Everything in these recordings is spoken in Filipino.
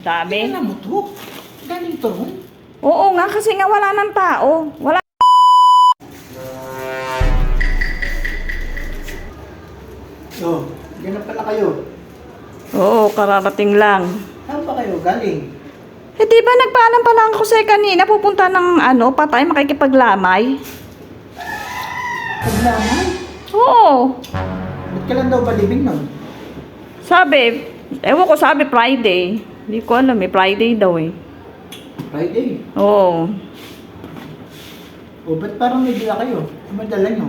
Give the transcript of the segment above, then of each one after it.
Dami. Tingnan mo to. Galing to ron. Oo nga, kasi nga wala ng tao. Wala. Oh, ganun pala kayo. Oo, kararating lang. Saan pa kayo galing? Eh di ba nagpaalam pa lang ako sa'yo kanina, pupunta ng patay, makikipaglamay. Paglamay? Oo. Ba't ka lang daw balibing nun? Sabi, ewan ko sabi Friday. Hindi ko alam Friday daw eh. Friday. Oo. O, ba't parang may dila kayo? Ano dala nyo?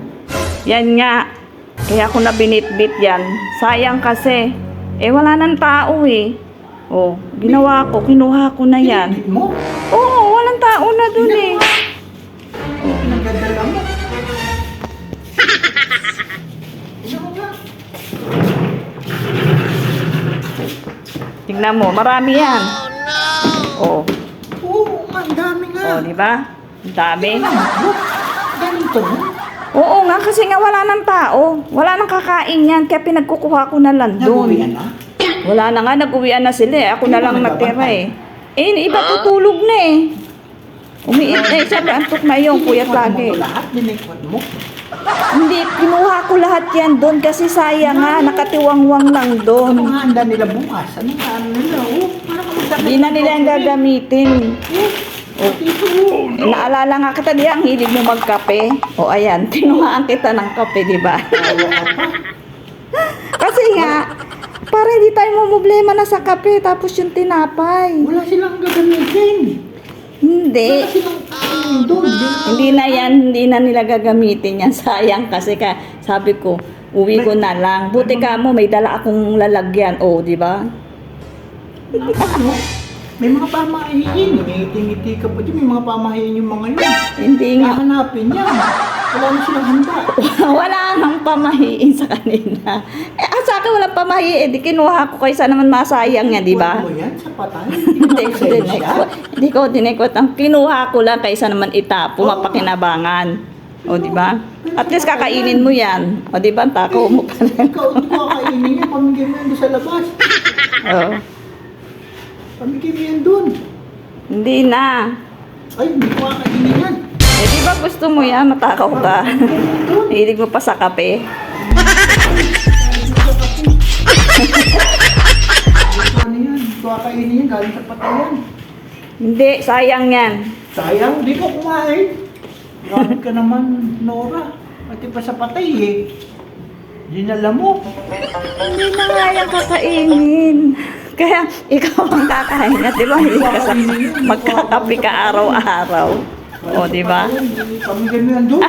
Yan nga. Kaya ako na binitbit yan. Sayang kasi. Eh wala nang tao eh. Oh, ginawa ko, kinuha ko na yan. Pinipit mo? Oo, walang tao na dun eh. Nagdadala mo? Tingnan mo nga. Tingnan mo, marami yan. Oh, Oo, ang dami nga. oh, di ba? Ang dami. Galing to ron. Oo nga, kasi nga wala nang tao. Wala nang kakain yan, kaya pinagkukuha ko na lang doon. Nag-uwian na? Wala na nga, nag-uwian na sila eh. Ako na lang natira eh. Eh, iba tutulog na eh. Umiit eh, sabi, antok na yung puyat lagi. Dinikwat mo to lahat? Dinikwat mo? Hindi, kinuha ko lahat yan doon kasi sayang nga, nakatiwangwang lang Ano doon. nga handa nila bukas? Ano nga ano nila? Oh, parang magdadala. Hindi na nila yung gagamitin. Oh, dito. Eh, naalala nga kita diya, ang hilig mo magkape. O ayan, kinuhaan kita ng kape, di ba? Tawa ka pa. Kasi nga, para hindi tayo mamblema na sa kape, tapos yung tinapay. Wala silang gagamitin. Hindi. Wala silang doon. Hindi na yan, hindi na nila gagamitin yan. Sayang kasi sabi ko, uwi ko na lang. Buti ka mo, may dala akong lalagyan. O, di ba? Ano? May mga pamahiin. Ngiti-ngiti ka pa dyan. May mga pamahiin yung mga yun. Hindi nga. Hahanapin yan. Wala na silang handa. Wala nang pamahiin sa kanila. Eh, sa akin walang pamahiin. Di kinuha ko kaysa naman masayang niya, di ba? Kuha mo yan sa patay. Hindi ko dinekwat. Hindi ko dinekwat. Ang kinuha ko lang kaysa naman itapo, mapakinabangan. O, di ba? At least kakainin mo yan. O, di ba? Ang takaw mo pa lang. Ikaw, hindi ko kakainin yan. Pamigay mo yan doon sa labas. O. Pamigay mo yan doon. Hindi na. Ay, hindi ko kakainin yan. Eh, di ba gusto mo yan? Matakaw ka. Hilig mo pa sa kape. Ano yan? Hindi ko kakainin yan. Galing sa patay yan. Hindi, sayang yan. Sayang, di ko kumain. Grabe ka naman, Nora. Pati pa sa patay eh. Dinala mo. Hindi na nga yan kakainin. Kaya ikaw ang kakain at di ba? Hindi ka sa magkakape ka araw-araw. O, di ba? Pamigay mo yan doon.